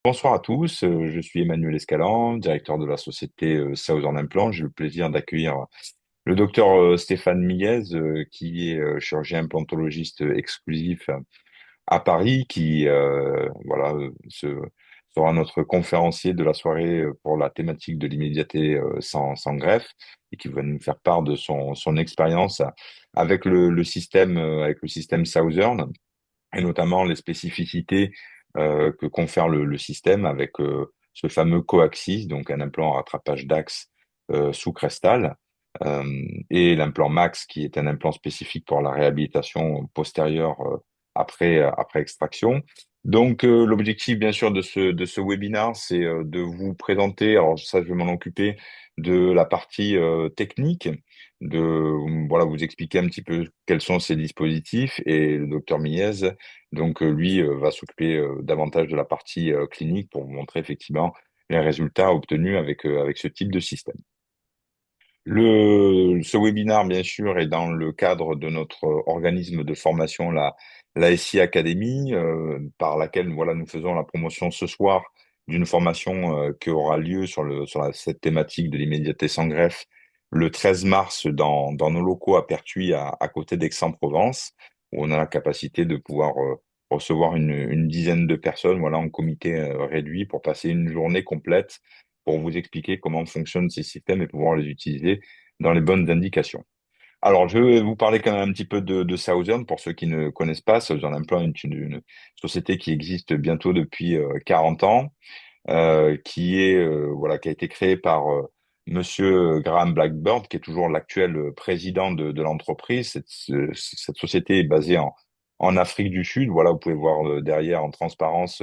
Bonsoir à tous, je suis Emmanuel Escalan, directeur de la société Southern Implant. J'ai le plaisir d'accueillir le docteur Stéphane Millez, qui est chirurgien implantologiste exclusif à Paris, qui sera notre conférencier de la soirée pour la thématique de l'immédiateté sans greffe et qui va nous faire part de son expérience avec avec le système Southern et notamment les spécificités que confère le système avec ce fameux coaxis, donc un implant à rattrapage d'axe sous crestal, euh, et l'implant Max, qui est un implant spécifique pour la réhabilitation postérieure après extraction. Donc, l'objectif, bien sûr, de ce webinaire, c'est de vous présenter, alors ça, je vais m'en occuper, de la partie technique, voilà, vous expliquer un petit peu quels sont ces dispositifs, et le docteur Miez donc lui va s'occuper davantage de la partie clinique pour vous montrer effectivement les résultats obtenus avec ce type de système. Ce webinaire, bien sûr, est dans le cadre de notre organisme de formation, la SI Academy, par laquelle voilà, nous faisons la promotion ce soir d'une formation qui aura lieu cette thématique de l'immédiateté sans greffe le 13 mars dans nos locaux à Pertuis, à côté d'Aix-en-Provence, où on a la capacité de pouvoir recevoir une dizaine de personnes voilà, en comité réduit pour passer une journée complète pour vous expliquer comment fonctionnent ces systèmes et pouvoir les utiliser dans les bonnes indications. Alors, je vais vous parler quand même un petit peu de Southern pour ceux qui ne connaissent pas. Southern Implant est une société qui existe bientôt depuis 40 ans, qui a été créée par Monsieur Graham Blackburn, qui est toujours l'actuel président de l'entreprise. Cette société est basée en Afrique du Sud. Voilà, vous pouvez voir derrière en transparence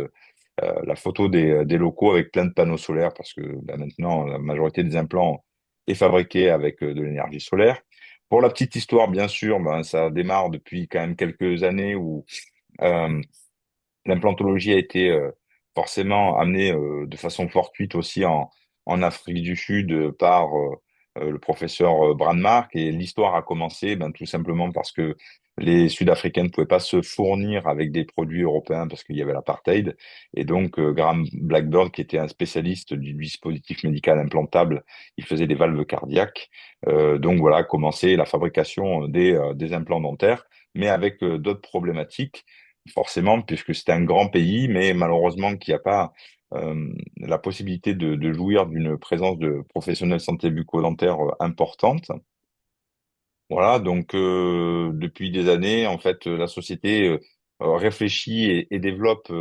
la photo des locaux avec plein de panneaux solaires parce que maintenant, la majorité des implants est fabriquée avec de l'énergie solaire. Pour la petite histoire, bien sûr, ça démarre depuis quand même quelques années où euh, l'implantologie a été forcément amenée de façon fortuite aussi en Afrique du Sud par le professeur Brandmark. Et l'histoire a commencé tout simplement parce que les Sud-Africains ne pouvaient pas se fournir avec des produits européens parce qu'il y avait l'apartheid. Et donc, Graham Blackburn, qui était un spécialiste du dispositif médical implantable, il faisait des valves cardiaques. Donc voilà, a commencé la fabrication des implants dentaires, mais avec d'autres problématiques forcément, puisque c'est un grand pays, mais malheureusement qu'il n'y a pas la possibilité de jouir d'une présence de professionnels santé bucco-dentaire importante. Voilà, donc depuis des années, en fait, la société réfléchit et développe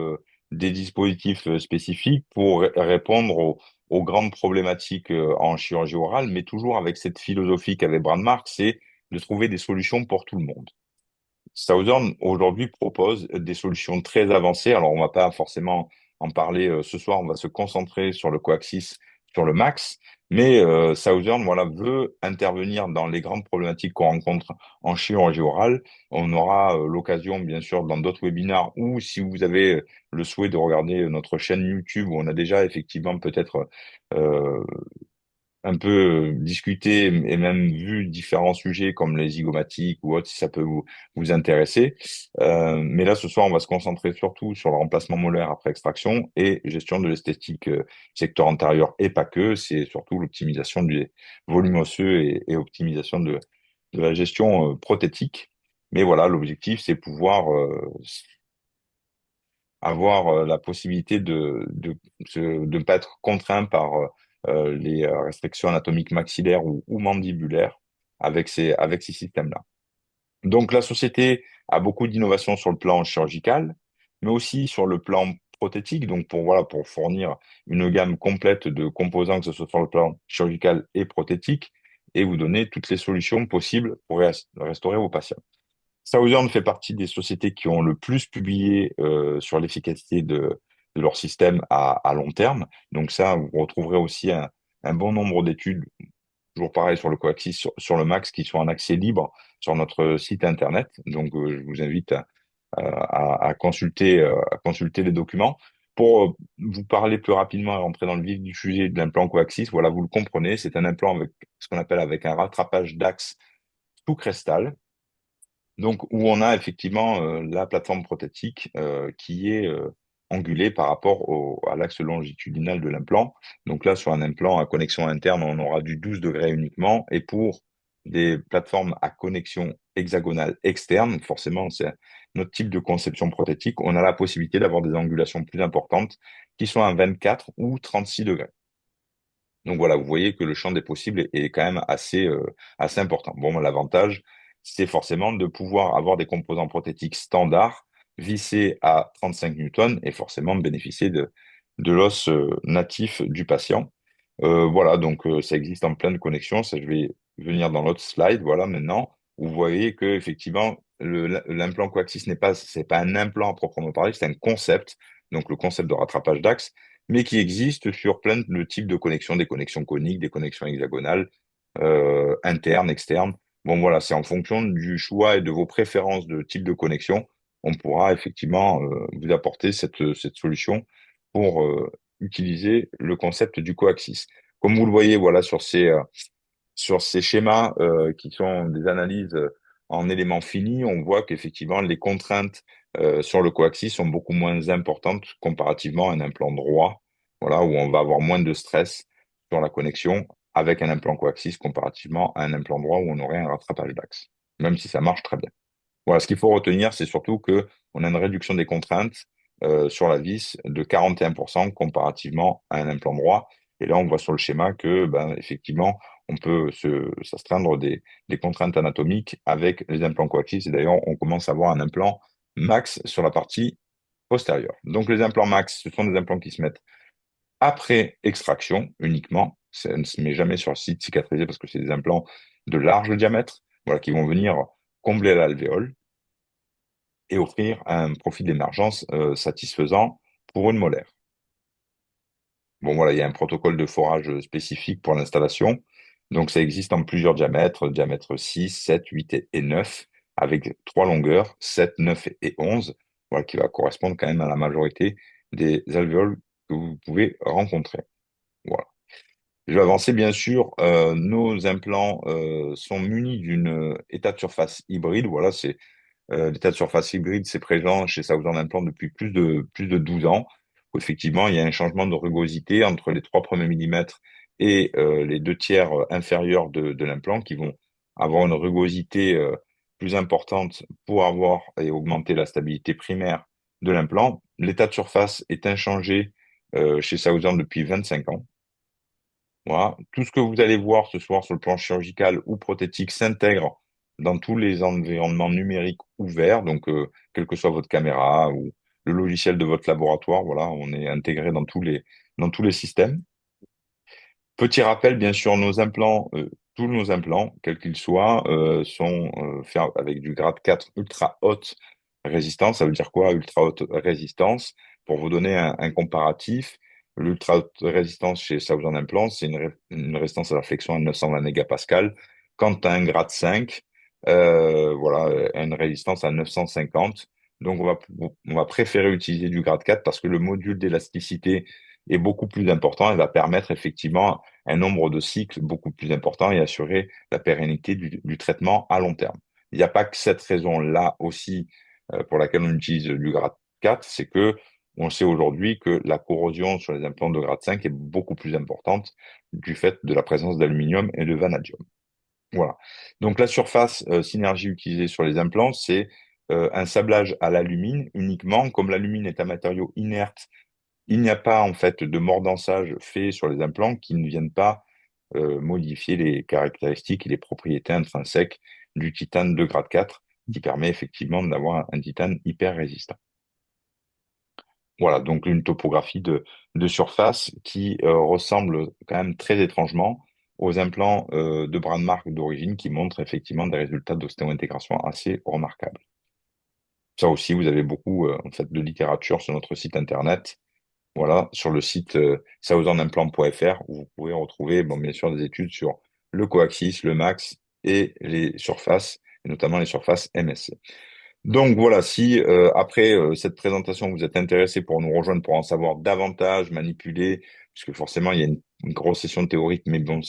des dispositifs spécifiques pour répondre aux grandes problématiques en chirurgie orale, mais toujours avec cette philosophie qu'avait Brandmark, c'est de trouver des solutions pour tout le monde. Southern aujourd'hui propose des solutions très avancées. Alors, on va pas forcément en parler ce soir. On va se concentrer sur le coaxis, sur le max. Mais Southern, voilà, veut intervenir dans les grandes problématiques qu'on rencontre en chirurgie orale. On aura l'occasion, bien sûr, dans d'autres webinaires ou si vous avez le souhait de regarder notre chaîne YouTube où on a déjà effectivement peut-être euh, un peu discuté et même vu différents sujets comme les zygomatiques ou autres, si ça peut vous intéresser. Mais là, ce soir, on va se concentrer surtout sur le remplacement molaire après extraction et gestion de l'esthétique secteur antérieur et pas que. C'est surtout l'optimisation du volume osseux et optimisation de la gestion prothétique. Mais voilà, l'objectif, c'est pouvoir avoir la possibilité de ne pas être contraint par les restrictions anatomiques maxillaires ou mandibulaires avec ces systèmes-là. Donc la société a beaucoup d'innovations sur le plan chirurgical, mais aussi sur le plan prothétique, donc pour fournir une gamme complète de composants, que ce soit sur le plan chirurgical et prothétique, et vous donner toutes les solutions possibles pour restaurer vos patients. Southern fait partie des sociétés qui ont le plus publié sur l'efficacité de leur système à long terme. Donc ça, vous retrouverez aussi un bon nombre d'études, toujours pareil sur le coaxis, sur le max, qui sont en accès libre sur notre site internet. Donc je vous invite à consulter les documents. Pour vous parler plus rapidement et rentrer dans le vif du sujet de l'implant coaxis, voilà, vous le comprenez, c'est un implant avec ce qu'on appelle avec un rattrapage d'axe sous crestal. Donc, où on a effectivement la plateforme prothétique qui est angulé par rapport à l'axe longitudinal de l'implant. Donc là, sur un implant à connexion interne, on aura du 12 degrés uniquement. Et pour des plateformes à connexion hexagonale externe, forcément, c'est notre type de conception prothétique, on a la possibilité d'avoir des angulations plus importantes qui sont à 24 ou 36 degrés. Donc voilà, vous voyez que le champ des possibles est quand même assez important. Bon, l'avantage, c'est forcément de pouvoir avoir des composants prothétiques standards vissés à 35 newtons et forcément bénéficier de l'os natif du patient. Voilà, donc ça existe en pleine connexion. Ça, je vais venir dans l'autre slide. Voilà, maintenant, vous voyez que effectivement, l'implant coaxis c'est pas un implant à proprement parler, c'est un concept. Donc le concept de rattrapage d'axe mais qui existe sur plein de types de connexions, des connexions coniques, des connexions hexagonales, internes, externes. Bon, voilà, c'est en fonction du choix et de vos préférences de type de connexion, on pourra effectivement vous apporter cette solution pour utiliser le concept du coaxis. Comme vous le voyez, voilà, sur ces schémas qui sont des analyses en éléments finis, on voit qu'effectivement, les contraintes sur le coaxis sont beaucoup moins importantes comparativement à un implant droit, voilà, où on va avoir moins de stress sur la connexion avec un implant coaxis comparativement à un implant droit où on aurait un rattrapage d'axe, même si ça marche très bien. Voilà, ce qu'il faut retenir, c'est surtout que on a une réduction des contraintes sur la vis de 41% comparativement à un implant droit. Et là, on voit sur le schéma que, ben, effectivement, on peut s'astreindre des contraintes anatomiques avec les implants coaxiaux. Et d'ailleurs, on commence à avoir un implant max sur la partie postérieure. Donc, les implants max, ce sont des implants qui se mettent après extraction uniquement. Ça ne se met jamais sur le site cicatrisé parce que c'est des implants de large diamètre, voilà, qui vont venir combler l'alvéole et offrir un profil d'émergence satisfaisant pour une molaire. Bon, voilà, il y a un protocole de forage spécifique pour l'installation. Donc, ça existe en plusieurs diamètres, diamètre 6, 7, 8 et 9, avec trois longueurs, 7, 9 et 11, voilà, qui va correspondre quand même à la majorité des alvéoles que vous pouvez rencontrer. Voilà. Je vais avancer, bien sûr. Nos implants sont munis d'une état de surface hybride. Voilà, c'est l'état de surface hybride, c'est présent chez Southern Implant depuis plus de 12 ans. Où effectivement, il y a un changement de rugosité entre les 3 premiers millimètres et les 2 tiers inférieurs de l'implant qui vont avoir une rugosité plus importante pour avoir et augmenter la stabilité primaire de l'implant. L'état de surface est inchangé chez Southern depuis 25 ans. Voilà. Tout ce que vous allez voir ce soir sur le plan chirurgical ou prothétique s'intègre dans tous les environnements numériques ouverts. Donc, quelle que soit votre caméra ou le logiciel de votre laboratoire, voilà, on est intégré dans tous les systèmes. Petit rappel, bien sûr, tous nos implants, quels qu'ils soient, sont faits avec du grade 4 ultra haute résistance. Ça veut dire quoi, ultra haute résistance? Pour vous donner un comparatif, l'ultra haute résistance chez Southern Implants, c'est une résistance à la flexion à 920 mégapascales. Quant à un grade 5, voilà, une résistance à 950. Donc, on va préférer utiliser du grade 4 parce que le module d'élasticité est beaucoup plus important et va permettre effectivement un nombre de cycles beaucoup plus important et assurer la pérennité du traitement à long terme. Il n'y a pas que cette raison-là aussi pour laquelle on utilise du grade 4, c'est que on sait aujourd'hui que la corrosion sur les implants de grade 5 est beaucoup plus importante du fait de la présence d'aluminium et de vanadium. Voilà. Donc la surface synergie utilisée sur les implants, c'est un sablage à l'alumine uniquement. Comme l'alumine est un matériau inerte, il n'y a pas en fait de mordançage fait sur les implants qui ne viennent pas modifier les caractéristiques et les propriétés intrinsèques du titane de grade 4, qui permet effectivement d'avoir un titane hyper résistant. Voilà, donc une topographie de surface qui ressemble quand même très étrangement aux implants de Brandmark d'origine qui montrent effectivement des résultats d'ostéo-intégration assez remarquables. Ça aussi, vous avez beaucoup en fait, de littérature sur notre site internet. Voilà, sur le site southernImplant.fr où vous pouvez retrouver, bon, bien sûr, des études sur le coaxis, le max et les surfaces, et notamment les surfaces MSC. Donc voilà, si après cette présentation vous êtes intéressé pour nous rejoindre pour en savoir davantage, manipuler, puisque forcément il y a une grosse session théorique, mais bon,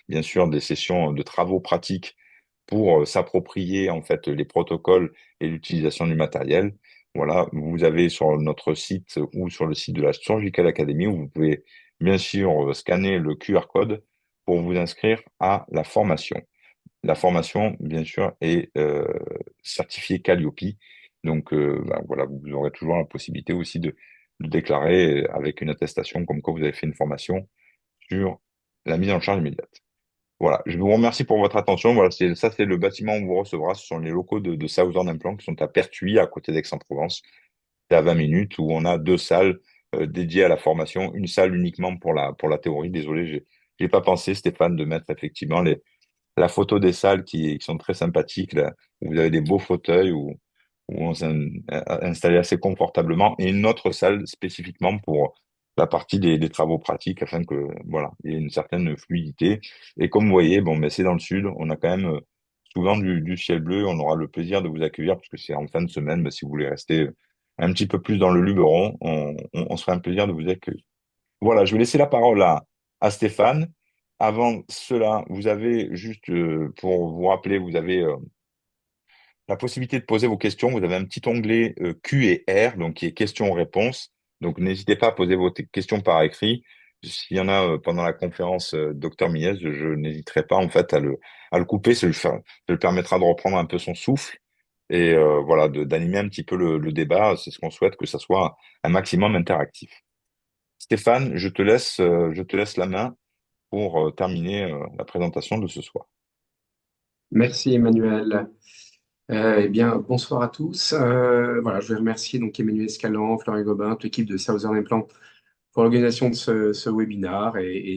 bien sûr des sessions de travaux pratiques pour s'approprier en fait les protocoles et l'utilisation du matériel. Voilà, vous avez sur notre site ou sur le site de la Surgical Academy où vous pouvez bien sûr scanner le QR code pour vous inscrire à la formation. La formation, bien sûr, est certifiée Calliope. Donc, ben voilà, vous aurez toujours la possibilité aussi de déclarer avec une attestation comme quoi vous avez fait une formation sur la mise en charge immédiate. Voilà, je vous remercie pour votre attention. Voilà, c'est le bâtiment où on vous recevra. Ce sont les locaux de Southern Implant qui sont à Pertuis, à côté d'Aix-en-Provence. C'est à 20 minutes où on a deux salles dédiées à la formation, une salle uniquement pour la théorie. Désolé, j'ai pas pensé, Stéphane, de mettre effectivement la photo des salles qui sont très sympathiques, là, où vous avez des beaux fauteuils où on s'est installé assez confortablement, et une autre salle spécifiquement pour la partie des travaux pratiques afin que voilà, il y ait une certaine fluidité. Et comme vous voyez, bon, mais c'est dans le sud, on a quand même souvent du ciel bleu. On aura le plaisir de vous accueillir parce que c'est en fin de semaine. Mais si vous voulez rester un petit peu plus dans le Luberon, on se ferait un plaisir de vous accueillir. Voilà, je vais laisser la parole à Stéphane. Avant cela, vous avez juste, pour vous rappeler, vous avez la possibilité de poser vos questions. Vous avez un petit onglet Q et R, donc qui est questions-réponses. Donc n'hésitez pas à poser vos questions par écrit. S'il y en a pendant la conférence Docteur Mies, je n'hésiterai pas en fait à le couper. Ça le permettra de reprendre un peu son souffle et voilà, d'animer un petit peu le débat. C'est ce qu'on souhaite, que ça soit un maximum interactif. Stéphane, je te laisse la main pour terminer la présentation de ce soir. Merci Emmanuel. Eh bien, bonsoir à tous. Voilà, je vais remercier donc Emmanuel Escalan, Florian Gobin, toute l'équipe de Southern Implant pour l'organisation de ce webinaire et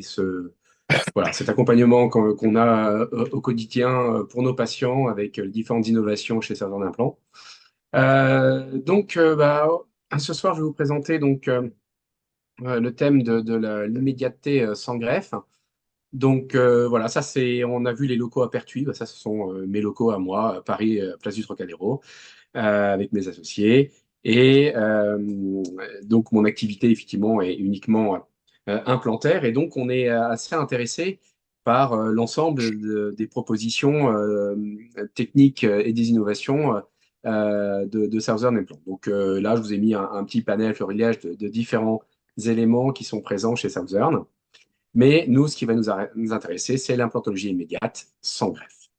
voilà, cet accompagnement qu'on a au quotidien pour nos patients avec les différentes innovations chez Southern Implant. Ce soir, je vais vous présenter le thème de l'immédiateté sans greffe. Voilà, ça on a vu les locaux à Pertuis. Bah, ça, ce sont mes locaux à moi, à Paris, Place du Trocadéro, avec mes associés. Donc mon activité effectivement est uniquement implantaire, et donc on est assez intéressé par l'ensemble des propositions techniques et des innovations de Southern Implant. Là, je vous ai mis un petit panel florilège de différents éléments qui sont présents chez Southern. Mais nous, ce qui va nous intéresser, c'est l'implantologie immédiate sans greffe.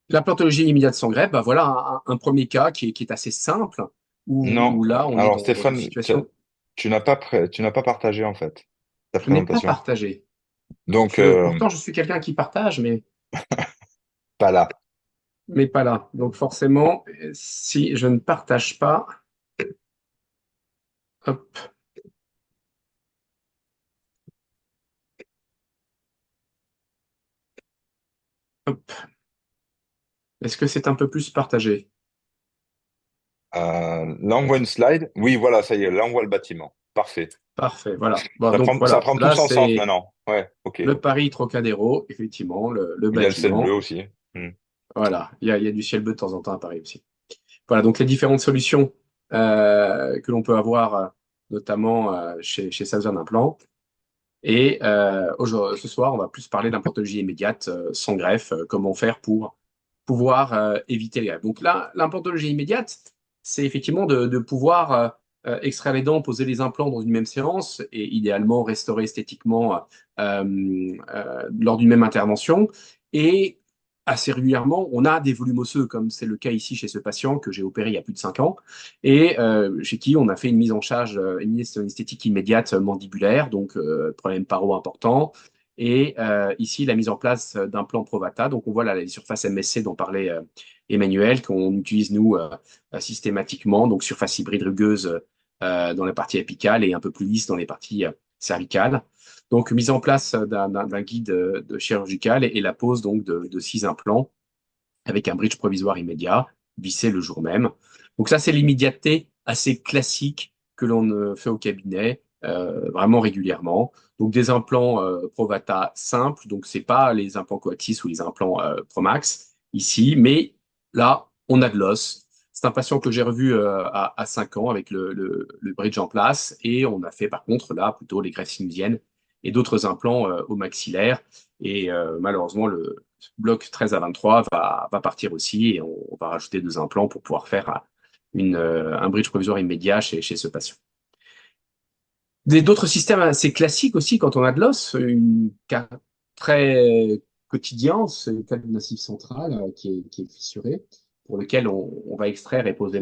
L'implantologie immédiate sans greffe, bah voilà un premier cas qui est assez simple, Non, où là, on est alors dans une Stéphane, situation. tu n'as pas partagé en fait ta Je n'ai pas présentation. partagé. Donc, Pourtant, je suis quelqu'un qui partage, pas là. mais pas là. Donc forcément, si je ne partage pas, hop, hop, est-ce que c'est un peu plus partagé? Là, on voit une slide. Oui, voilà, ça y est, là, on voit le bâtiment. Parfait. Parfait, voilà. Bon, donc Ça voilà, prend tout là, son sens c'est maintenant. Ouais, ok. le Paris Trocadéro, effectivement, le Il y a le ciel bleu bâtiment. aussi. Hmm. Voilà, il y a du ciel bleu de temps en temps à Paris aussi. Voilà, donc les différentes solutions que l'on peut avoir, notamment chez Southern Implant. Ce soir, on va plus parler d'implantologie immédiate sans greffe, comment faire pour pouvoir éviter les greffes. Donc là, l'implantologie immédiate, c'est effectivement de pouvoir extraire les dents, poser les implants dans une même séance et idéalement restaurer esthétiquement lors d'une même intervention. Et assez régulièrement, on a des volumes osseux, comme c'est le cas ici chez ce patient que j'ai opéré il y a plus de 5 ans, et chez qui on a fait une mise en charge, une esthétique immédiate mandibulaire, donc problème paro important. Ici, la mise en place d'un plan Provata. Donc, on voit là, les surfaces MSC dont parlait Emmanuel, qu'on utilise nous systématiquement. Donc, surface hybride rugueuse dans la partie apicale et un peu plus lisse dans les parties cervicales. Donc, mise en place d'un guide chirurgical et la pose donc de 6 implants avec un bridge provisoire immédiat, vissé le jour même. Donc ça, c'est l'immédiateté assez classique que l'on fait au cabinet, vraiment régulièrement. Donc des implants Provata simples, donc c'est pas les implants Coaxis ou les implants Promax ici, mais là, on a de l'os. C'est un patient que j'ai revu à 5 ans avec le bridge en place, et on a fait par contre là plutôt les greffes sinusiennes et d'autres implants au maxillaire. Et malheureusement, bloc 13 à 23 va partir aussi, et on va rajouter 2 implants pour pouvoir faire un bridge provisoire immédiat chez ce patient. D'autres systèmes assez classiques aussi quand on a de l'os, une cas très quotidien, c'est le cas du massif central qui est fissuré, pour lequel on va extraire et poser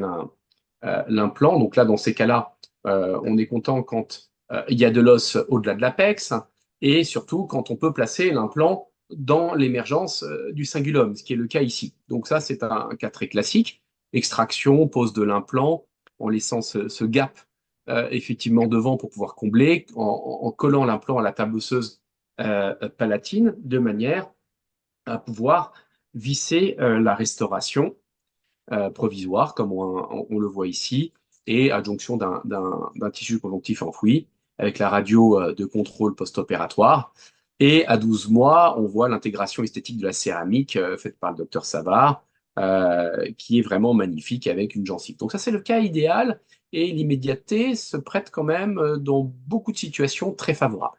l'implant. Donc là, dans ces cas-là, on est content quand il y a de l'os au-delà de l'apex et surtout quand on peut placer l'implant dans l'émergence du cingulum, ce qui est le cas ici. Donc ça, c'est un cas très classique. Extraction, pose de l'implant en laissant ce gap effectivement devant pour pouvoir combler en collant l'implant à la table osseuse palatine de manière à pouvoir visser la restauration provisoire, comme on le voit ici, et adjonction d'un tissu conjonctif enfoui avec la radio de contrôle post-opératoire. Et à 12 mois, on voit l'intégration esthétique de la céramique faite par le docteur Savard, qui est vraiment magnifique avec une gencive. Donc ça, c'est le cas idéal, et l'immédiateté se prête quand même dans beaucoup de situations très favorables.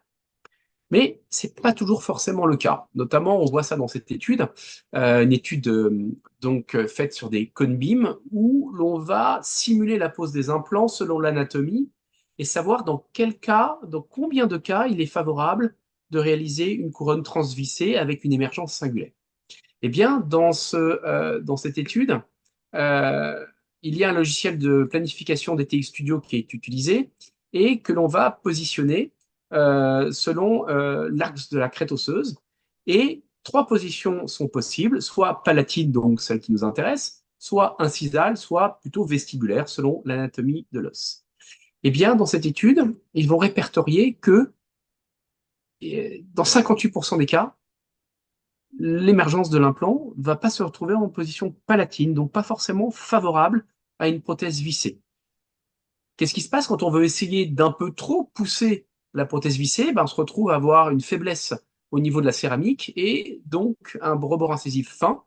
Mais c'est pas toujours forcément le cas. Notamment, on voit ça dans cette étude, une étude faite sur des cone beams où l'on va simuler la pose des implants selon l'anatomie et savoir dans quel cas, dans combien de cas il est favorable de réaliser une couronne transvissée avec une émergence singulaire. Eh bien, dans cette étude, euh, il y a un logiciel de planification des TX Studio qui est utilisé et que l'on va positionner selon l'axe de la crête osseuse. Et trois positions sont possibles, soit palatine, donc celle qui nous intéresse, soit incisale, soit plutôt vestibulaire, selon l'anatomie de l'os. Eh bien, dans cette étude, ils vont répertorier que dans 58% des cas, l'émergence de l'implant va pas se retrouver en position palatine, donc pas forcément favorable à une prothèse vissée. Qu'est-ce qui se passe quand on veut essayer d'un peu trop pousser la prothèse vissée? Ben, on se retrouve à avoir une faiblesse au niveau de la céramique et donc un rebord incisif fin,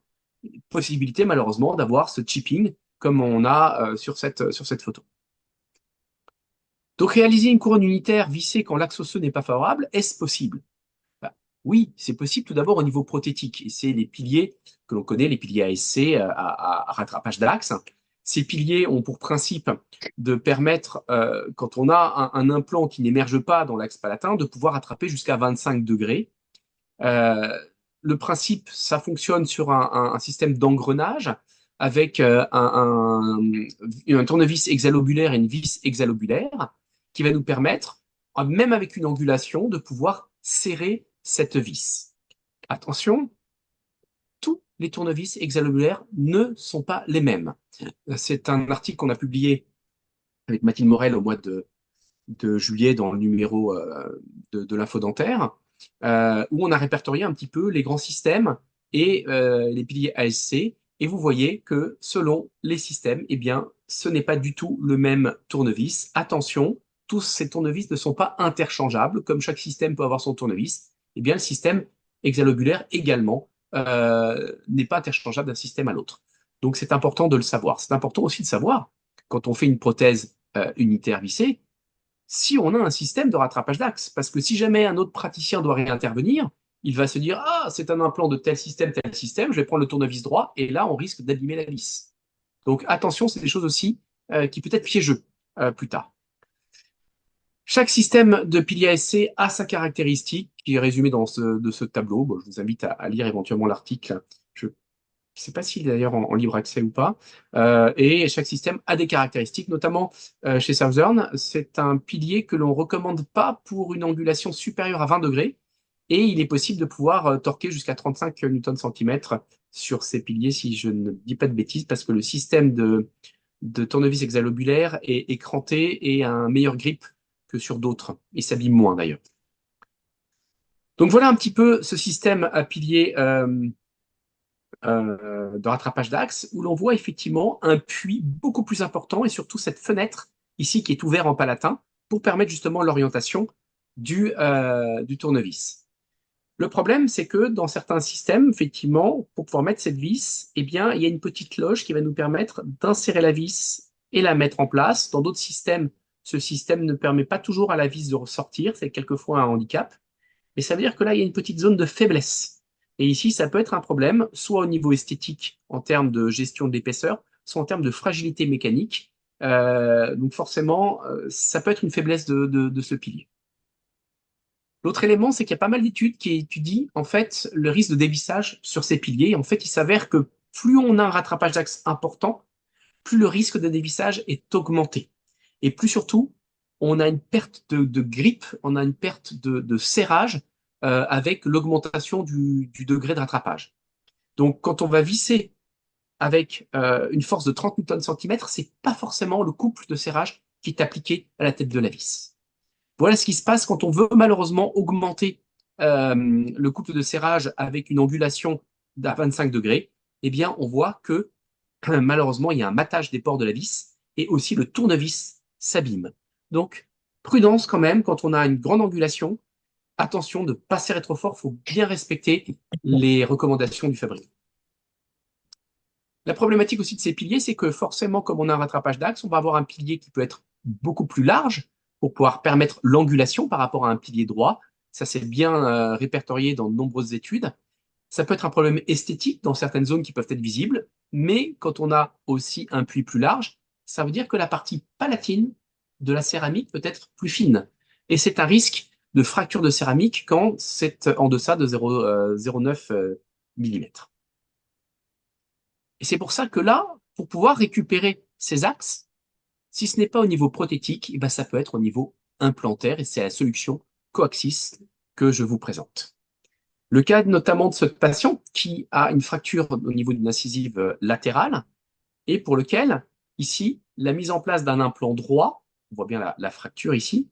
possibilité malheureusement d'avoir ce chipping comme on a sur cette photo. Donc réaliser une couronne unitaire vissée quand l'axe osseux n'est pas favorable, est-ce possible? Bah, oui, c'est possible tout d'abord au niveau prothétique. Et c'est les piliers que l'on connaît, les piliers ASC, à rattrapage d'axe. Ces piliers ont pour principe de permettre, quand on a un implant qui n'émerge pas dans l'axe palatin, de pouvoir attraper jusqu'à 25 degrés. Euh, le principe, ça fonctionne sur un système d'engrenage avec un tournevis hexalobulaire et une vis hexalobulaire qui va nous permettre, même avec une angulation, de pouvoir serrer cette vis. Attention, tous les tournevis hexalobulaires ne sont pas les mêmes. C'est un article qu'on a publié avec Mathilde Morel au mois de juillet dans le numéro de l'Info Dentaire, où on a répertorié un petit peu les grands systèmes et les piliers ASC. Et vous voyez que selon les systèmes, eh bien, ce n'est pas du tout le même tournevis. Attention, tous ces tournevis ne sont pas interchangeables. Comme chaque système peut avoir son tournevis, eh bien, le système hexalobulaire également n'est pas interchangeable d'un système à l'autre. Donc, c'est important de le savoir. C'est important aussi de savoir, quand on fait une prothèse unitaire vissée, si on a un système de rattrapage d'axe. Parce que si jamais un autre praticien doit réintervenir, il va se dire, ah, c'est un implant de tel système, je vais prendre le tournevis droit, et là, on risque d'abîmer la vis. Donc attention, c'est des choses aussi qui peut être piégeux plus tard. Chaque système de pilier ASC a sa caractéristique, qui est résumée de ce tableau. Bon, je vous invite à lire éventuellement l'article. Je ne sais pas s'il est d'ailleurs en libre accès ou pas. Et chaque système a des caractéristiques, notamment chez Southern. C'est un pilier que l'on ne recommande pas pour une angulation supérieure à 20 degrés. Et il est possible de pouvoir torquer jusqu'à 35 newtons-centimètres sur ces piliers, si je ne dis pas de bêtises, parce que le système de tournevis hexalobulaire est cranté et a un meilleur grip que sur d'autres, et s'abîme moins d'ailleurs. Donc voilà un petit peu ce système à pilier de rattrapage d'axe, où l'on voit effectivement un puits beaucoup plus important et surtout cette fenêtre ici qui est ouverte en palatin pour permettre justement l'orientation du tournevis. Le problème, c'est que dans certains systèmes, effectivement, pour pouvoir mettre cette vis, eh bien, il y a une petite loge qui va nous permettre d'insérer la vis et la mettre en place. Dans d'autres systèmes, ce système ne permet pas toujours à la vis de ressortir, c'est quelquefois un handicap. Mais ça veut dire que là, il y a une petite zone de faiblesse. Et ici, ça peut être un problème, soit au niveau esthétique, en termes de gestion de l'épaisseur, sont en termes de fragilité mécanique. Donc forcément, ça peut être une faiblesse de ce pilier. L'autre élément, c'est qu'il y a pas mal d'études qui étudient en fait le risque de dévissage sur ces piliers. En fait, il s'avère que plus on a un rattrapage d'axe important, plus le risque de dévissage est augmenté. Et plus surtout, on a une perte de grippe, on a une perte de serrage avec l'augmentation du degré de rattrapage. Donc, quand on va visser avec une force de 30 Newton-centimètres, c'est pas forcément le couple de serrage qui est appliqué à la tête de la vis. Voilà ce qui se passe quand on veut malheureusement augmenter le couple de serrage avec une angulation à 25 degrés. Eh bien, on voit que malheureusement, il y a un matage des pores de la vis et aussi le tournevis s'abîme. Donc, prudence quand même quand on a une grande angulation. Attention de ne pas serrer trop fort, il faut bien respecter les recommandations du fabricant. La problématique aussi de ces piliers, c'est que forcément, comme on a un rattrapage d'axe, on va avoir un pilier qui peut être beaucoup plus large pour pouvoir permettre l'angulation par rapport à un pilier droit. Ça, c'est bien répertorié dans de nombreuses études. Ça peut être un problème esthétique dans certaines zones qui peuvent être visibles, mais quand on a aussi un puits plus large, ça veut dire que la partie palatine de la céramique peut être plus fine. Et c'est un risque de fracture de céramique quand c'est en deçà de 0,09 mm. Et c'est pour ça que là, pour pouvoir récupérer ces axes, si ce n'est pas au niveau prothétique, eh ben ça peut être au niveau implantaire, et c'est la solution Coaxis que je vous présente. Le cas notamment de ce patient qui a une fracture au niveau d'une incisive latérale et pour lequel, ici, la mise en place d'un implant droit, on voit bien la fracture ici,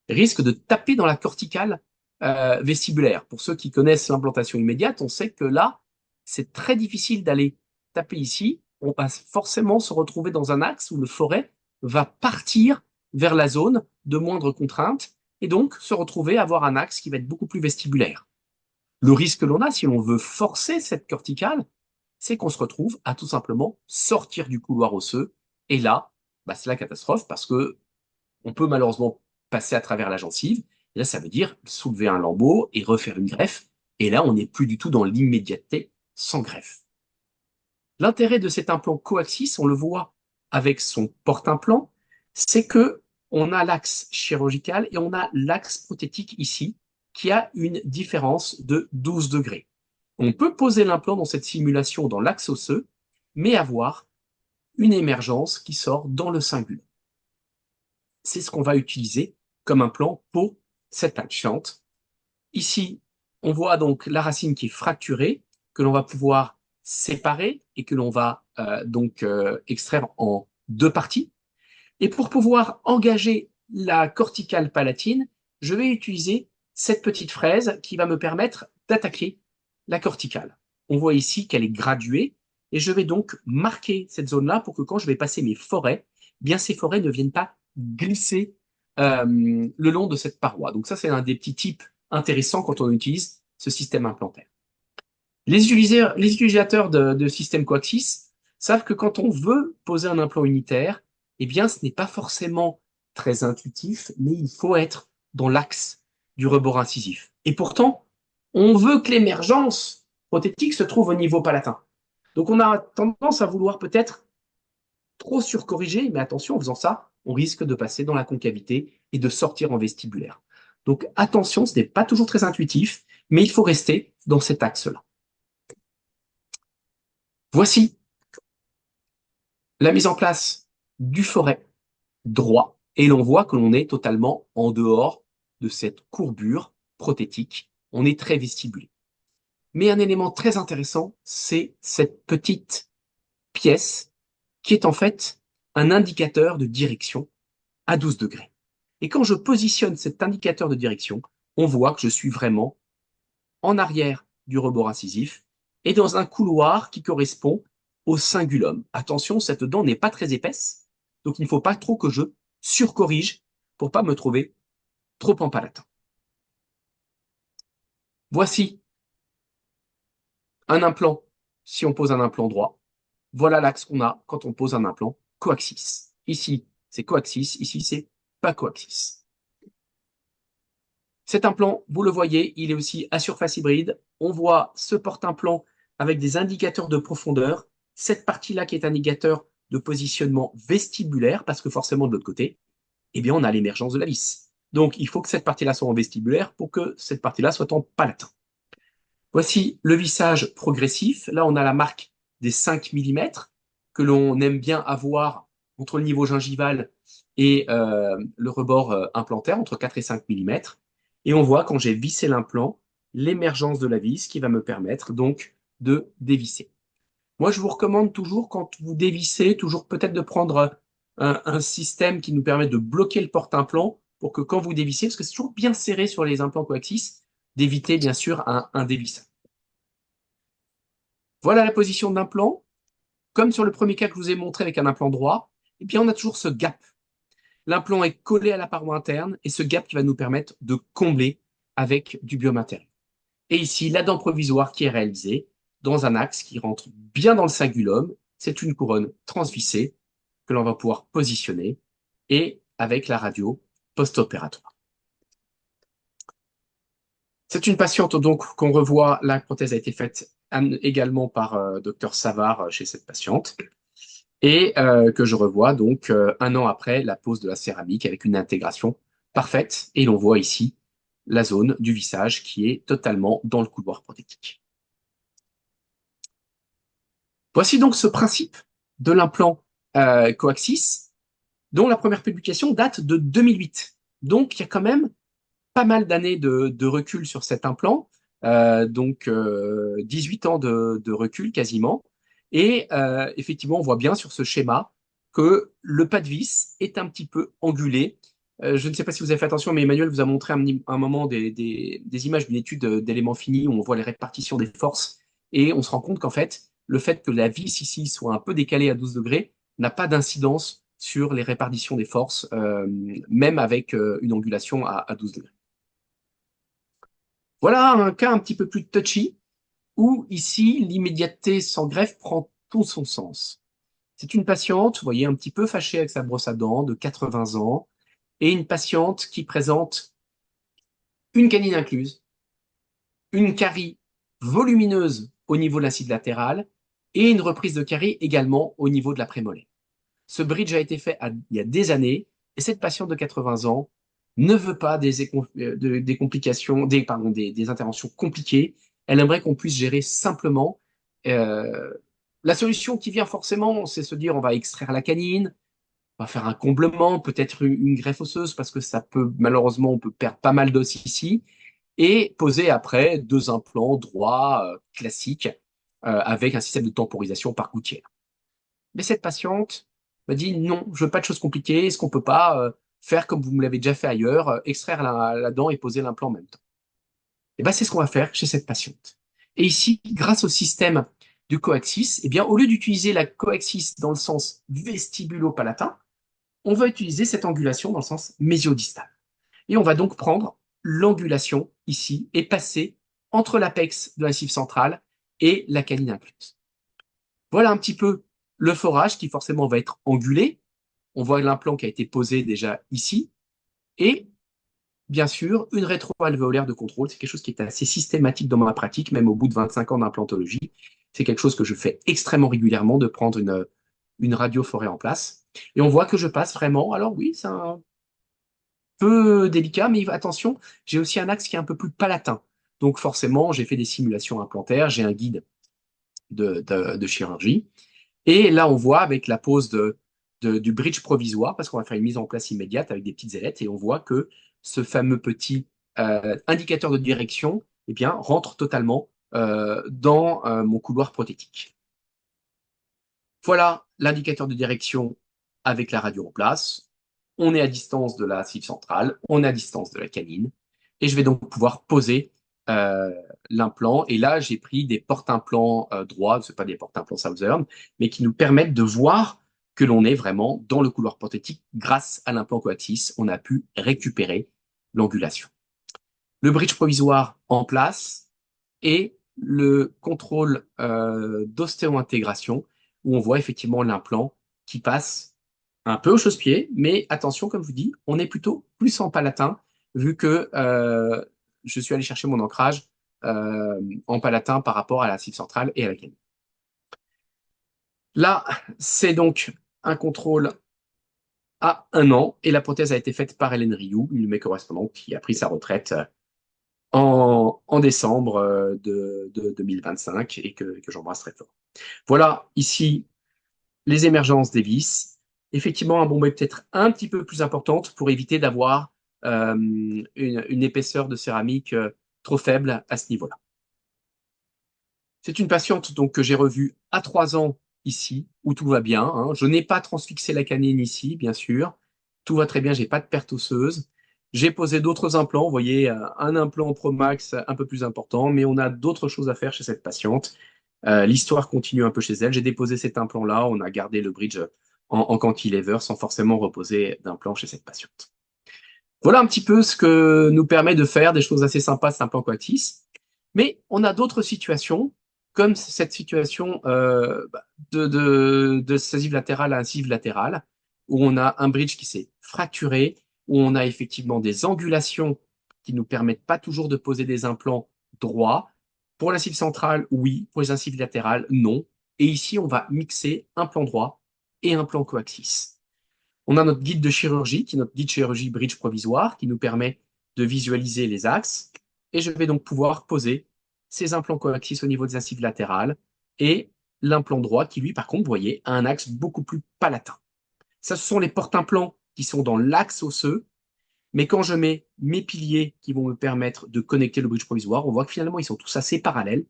risque de taper dans la corticale vestibulaire. Pour ceux qui connaissent l'implantation immédiate, on sait que là, c'est très difficile d'aller taper ici. On va forcément se retrouver dans un axe où le foret va partir vers la zone de moindre contrainte et donc se retrouver à avoir un axe qui va être beaucoup plus vestibulaire. Le risque que l'on a si on veut forcer cette corticale, c'est qu'on se retrouve à tout simplement sortir du couloir osseux. Et là, bah, c'est la catastrophe parce que on peut malheureusement passer à travers la gencive. Et là, ça veut dire soulever un lambeau et refaire une greffe. Et là, on n'est plus du tout dans l'immédiateté sans greffe. L'intérêt de cet implant coaxis, on le voit avec son porte-implant, c'est que on a l'axe chirurgical et on a l'axe prothétique ici, qui a une différence de 12 degrés. On peut poser l'implant dans cette simulation dans l'axe osseux, mais avoir une émergence qui sort dans le cingulum. C'est ce qu'on va utiliser comme implant pour cette patiente. Ici, on voit donc la racine qui est fracturée, que l'on va pouvoir séparer et que l'on va extraire en deux parties. Et pour pouvoir engager la corticale palatine, je vais utiliser cette petite fraise qui va me permettre d'attaquer la corticale. On voit ici qu'elle est graduée et je vais donc marquer cette zone-là pour que quand je vais passer mes forêts, bien ces forêts ne viennent pas glisser le long de cette paroi. Donc ça, c'est un des petits tips intéressants quand on utilise ce système implantaire. Les utilisateurs de système coaxis savent que quand on veut poser un implant unitaire, eh bien, ce n'est pas forcément très intuitif, mais il faut être dans l'axe du rebord incisif. Et pourtant, on veut que l'émergence prothétique se trouve au niveau palatin. Donc, on a tendance à vouloir peut-être trop surcorriger, mais attention, en faisant ça, on risque de passer dans la concavité et de sortir en vestibulaire. Donc, attention, ce n'est pas toujours très intuitif, mais il faut rester dans cet axe-là. Voici la mise en place du foret droit et l'on voit que l'on est totalement en dehors de cette courbure prothétique. On est très vestibulé. Mais un élément très intéressant, c'est cette petite pièce qui est en fait un indicateur de direction à 12 degrés. Et quand je positionne cet indicateur de direction, on voit que je suis vraiment en arrière du rebord incisif et dans un couloir qui correspond au cingulum. Attention, cette dent n'est pas très épaisse, donc il ne faut pas trop que je surcorrige pour pas me trouver trop en palatin. Voici un implant si on pose un implant droit. Voilà l'axe qu'on a quand on pose un implant coaxis. Ici, c'est coaxis, ici, c'est pas coaxis. Cet implant, vous le voyez, il est aussi à surface hybride. On voit ce porte-implant avec des indicateurs de profondeur. Cette partie-là qui est indicateur de positionnement vestibulaire, parce que forcément de l'autre côté, eh bien, on a l'émergence de la vis. Donc, il faut que cette partie-là soit en vestibulaire pour que cette partie-là soit en palatin. Voici le vissage progressif. Là, on a la marque des 5 millimètres que l'on aime bien avoir entre le niveau gingival et le rebord implantaire, entre 4 et 5 millimètres. Et on voit quand j'ai vissé l'implant, l'émergence de la vis qui va me permettre donc de dévisser. Moi, je vous recommande toujours, quand vous dévissez, toujours peut-être de prendre un système qui nous permet de bloquer le porte-implant pour que quand vous dévissez, parce que c'est toujours bien serré sur les implants coaxis, d'éviter bien sûr un dévissage. Voilà la position de l'implant. Comme sur le premier cas que je vous ai montré avec un implant droit, eh bien, on a toujours ce gap. L'implant est collé à la paroi interne et ce gap qui va nous permettre de combler avec du biomatériel. Et ici, la dent provisoire qui est réalisée dans un axe qui rentre bien dans le cingulum. C'est une couronne transvissée que l'on va pouvoir positionner et avec la radio post-opératoire. C'est une patiente donc qu'on revoit, la prothèse a été faite également par Dr Savard chez cette patiente et que je revois donc 1 an après la pose de la céramique avec une intégration parfaite et l'on voit ici la zone du vissage qui est totalement dans le couloir prothétique. Voici donc ce principe de l'implant coaxis dont la première publication date de 2008. Donc il y a quand même pas mal d'années de recul sur cet implant, donc 18 ans de recul quasiment. Et effectivement, on voit bien sur ce schéma que le pas de vis est un petit peu angulé. Je ne sais pas si vous avez fait attention, mais Emmanuel vous a montré un moment des images d'une étude d'éléments finis où on voit les répartitions des forces et on se rend compte qu'en fait, le fait que la vis ici soit un peu décalée à 12 degrés n'a pas d'incidence sur les répartitions des forces, même avec une angulation à 12 degrés. Voilà un cas un petit peu plus touchy, où ici, l'immédiateté sans greffe prend tout son sens. C'est une patiente, vous voyez, un petit peu fâchée avec sa brosse à dents, de 80 ans, et une patiente qui présente une canine incluse, une carie volumineuse au niveau de l'acide latéral, et une reprise de carie également au niveau de la prémolaire. Ce bridge a été fait il y a des années, et cette patiente de 80 ans ne veut pas des complications, des interventions compliquées. Elle aimerait qu'on puisse gérer simplement. Euh, la solution qui vient forcément, c'est se dire on va extraire la canine, on va faire un comblement, peut-être une greffe osseuse, parce que ça peut, malheureusement, on peut perdre pas mal d'os ici, et poser après 2 implants droits classiques avec un système de temporisation par gouttière. Mais cette patiente m'a dit non, je veux pas de choses compliquées. Est-ce qu'on peut pas faire comme vous me l'avez déjà fait ailleurs, extraire la dent et poser l'implant en même temps? Et ben c'est ce qu'on va faire chez cette patiente. Et ici, grâce au système du coaxis, eh bien au lieu d'utiliser la coaxis dans le sens vestibulo-palatin, on va utiliser cette angulation dans le sens mésiodistal. Et on va donc prendre l'angulation ici et passer entre l'apex de la l'incisive centrale et la canine incluse. Voilà un petit peu le forage qui forcément va être angulé. On voit l'implant qui a été posé déjà ici. Et bien sûr, une rétroalvéolaire de contrôle. C'est quelque chose qui est assez systématique dans ma pratique, même au bout de 25 ans d'implantologie. C'est quelque chose que je fais extrêmement régulièrement, de prendre une radio forêt en place. Et on voit que je passe vraiment. Alors oui, c'est un peu délicat, mais attention, j'ai aussi un axe qui est un peu plus palatin. Donc forcément, j'ai fait des simulations implantaires, j'ai un guide de chirurgie. Et là, on voit avec la pose du bridge provisoire, parce qu'on va faire une mise en place immédiate avec des petites ailettes, et on voit que ce fameux petit indicateur de direction eh bien, rentre totalement dans mon couloir prothétique. Voilà l'indicateur de direction avec la radio en place. On est à distance de la cive centrale, on est à distance de la canine, et je vais donc pouvoir poser euh, l'implant. Et là, j'ai pris des porte-implants droits, ce pas des porte-implants Southern, mais qui nous permettent de voir que l'on est vraiment dans le couloir prothétique grâce à l'implant coaxis. On a pu récupérer l'angulation. Le bridge provisoire en place et le contrôle d'ostéo-intégration où on voit effectivement l'implant qui passe un peu au chausse-pied, mais attention, comme je vous dis, on est plutôt plus en palatin vu que je suis allé chercher mon ancrage en palatin par rapport à la cive centrale et à la canine. Là, c'est donc un contrôle à 1 an et la prothèse a été faite par Hélène Rioux, une de mes correspondantes qui a pris sa retraite en décembre 2025 et que j'embrasse très fort. Voilà ici les émergences des vis. Effectivement, un bombet peut-être un petit peu plus importante pour éviter d'avoir une épaisseur de céramique trop faible à ce niveau-là. C'est une patiente donc que j'ai revue à 3 ans ici, où tout va bien, hein. Je n'ai pas transfixé la canine ici, bien sûr. Tout va très bien, j'ai pas de perte osseuse. J'ai posé d'autres implants, vous voyez, un implant Pro Max un peu plus important, mais on a d'autres choses à faire chez cette patiente. L'histoire continue un peu chez elle. J'ai déposé cet implant-là, on a gardé le bridge en cantilever sans forcément reposer d'implant chez cette patiente. Voilà un petit peu ce que nous permet de faire des choses assez sympas cet implant coatis. Mais on a d'autres situations, comme cette situation de incisive latérale à incisive latérale, où on a un bridge qui s'est fracturé, où on a effectivement des angulations qui ne nous permettent pas toujours de poser des implants droits. Pour l'incisive centrale, oui. Pour les incisives latérales, non. Et ici, on va mixer un plan droit et un plan coaxis. On a notre guide de chirurgie, qui est notre guide chirurgie bridge provisoire, qui nous permet de visualiser les axes. Et je vais donc pouvoir poser ces implants coaxis au niveau des incisives latérales et l'implant droit qui, lui, par contre, vous voyez, a un axe beaucoup plus palatin. Ça, ce sont les porte-implants qui sont dans l'axe osseux. Mais quand je mets mes piliers qui vont me permettre de connecter le bridge provisoire, on voit que finalement, ils sont tous assez parallèles.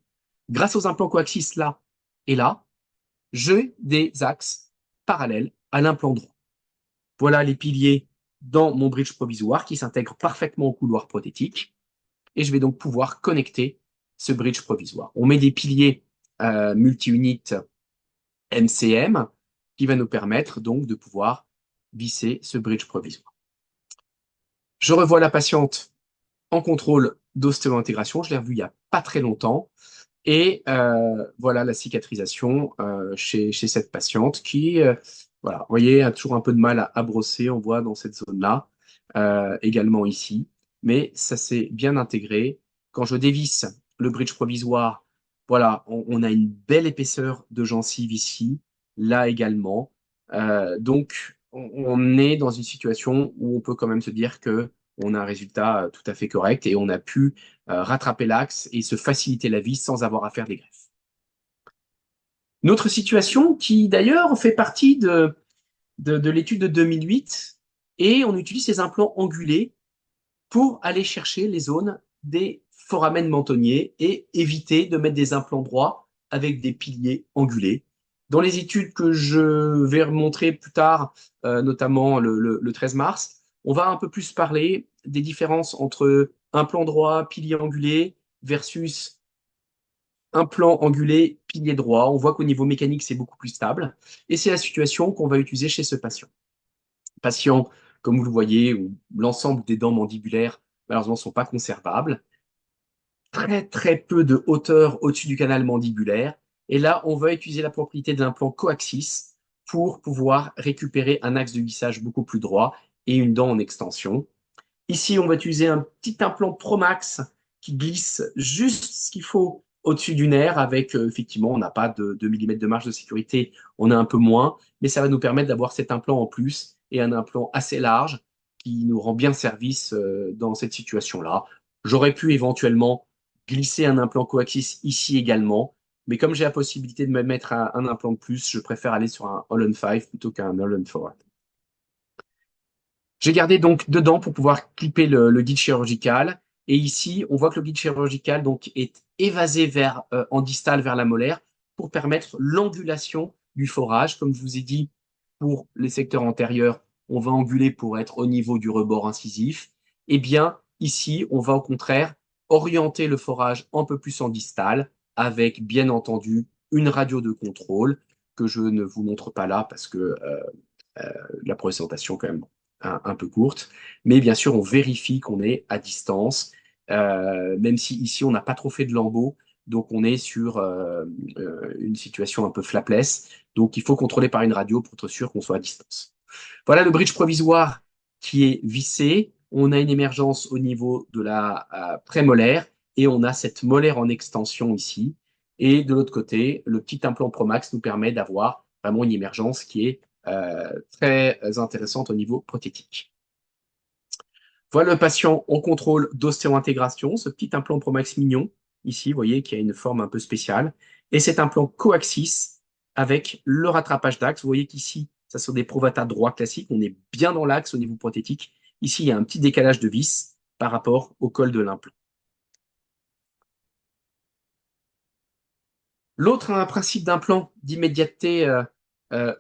Grâce aux implants coaxis là et là, j'ai des axes parallèles à l'implant droit. Voilà les piliers dans mon bridge provisoire qui s'intègre parfaitement au couloir prothétique. Et je vais donc pouvoir connecter ce bridge provisoire. On met des piliers multi-unit MCM qui va nous permettre donc de pouvoir visser ce bridge provisoire. Je revois la patiente en contrôle d'ostéo-intégration. Je l'ai revue il n'y a pas très longtemps. Et voilà la cicatrisation chez cette patiente qui, voilà, vous voyez, a toujours un peu de mal à brosser, on voit dans cette zone-là, également ici. Mais ça s'est bien intégré. Quand je dévisse le bridge provisoire, voilà, on a une belle épaisseur de gencive ici, là également. Donc, on est dans une situation où on peut quand même se dire que on a un résultat tout à fait correct et on a pu rattraper l'axe et se faciliter la vie sans avoir à faire des greffes. Une autre situation qui d'ailleurs fait partie de l'étude de 2008 et on utilise ces implants angulés pour aller chercher les zones des foramen mentonniers et éviter de mettre des implants droits avec des piliers angulés. Dans les études que je vais montrer plus tard, notamment le 13 mars, on va un peu plus parler des différences entre un plan droit, pilier angulé, versus un plan angulé, pilier droit. On voit qu'au niveau mécanique, c'est beaucoup plus stable. Et c'est la situation qu'on va utiliser chez ce patient. Patient, comme vous le voyez, où l'ensemble des dents mandibulaires, malheureusement, ne sont pas conservables. Très, très peu de hauteur au-dessus du canal mandibulaire. Et là, on va utiliser la propriété de l'implant coaxis pour pouvoir récupérer un axe de vissage beaucoup plus droit et une dent en extension. Ici, on va utiliser un petit implant Promax qui glisse juste ce qu'il faut au-dessus du nerf avec, effectivement, on n'a pas de 2 mm de marge de sécurité, on a un peu moins, mais ça va nous permettre d'avoir cet implant en plus et un implant assez large qui nous rend bien service dans cette situation-là. J'aurais pu éventuellement glisser un implant coaxis ici également, mais comme j'ai la possibilité de me mettre un implant de plus, je préfère aller sur un All-on-5 plutôt qu'un All-on-4. J'ai gardé donc dedans pour pouvoir clipper le guide chirurgical. Et ici, on voit que le guide chirurgical donc, est évasé en distal vers la molaire pour permettre l'angulation du forage. Comme je vous ai dit, pour les secteurs antérieurs, on va anguler pour être au niveau du rebord incisif. Eh bien, ici, on va au contraire orienter le forage un peu plus en distal avec, bien entendu, une radio de contrôle que je ne vous montre pas là parce que la présentation quand même un peu courte. Mais bien sûr, on vérifie qu'on est à distance, même si ici, on n'a pas trop fait de lambeaux. Donc, on est sur une situation un peu flapless. Donc, il faut contrôler par une radio pour être sûr qu'on soit à distance. Voilà le bridge provisoire qui est vissé. On a une émergence au niveau de la prémolaire et on a cette molaire en extension ici. Et de l'autre côté, le petit implant Promax nous permet d'avoir vraiment une émergence qui est très intéressante au niveau prothétique. Voilà le patient en contrôle d'ostéo-intégration, ce petit implant Promax mignon, ici, vous voyez, qui a une forme un peu spéciale. Et cet implant coaxis avec le rattrapage d'axe. Vous voyez qu'ici, ça sont des provata droits classiques. On est bien dans l'axe au niveau prothétique. Ici, il y a un petit décalage de vis par rapport au col de l'implant. L'autre principe d'implant d'immédiateté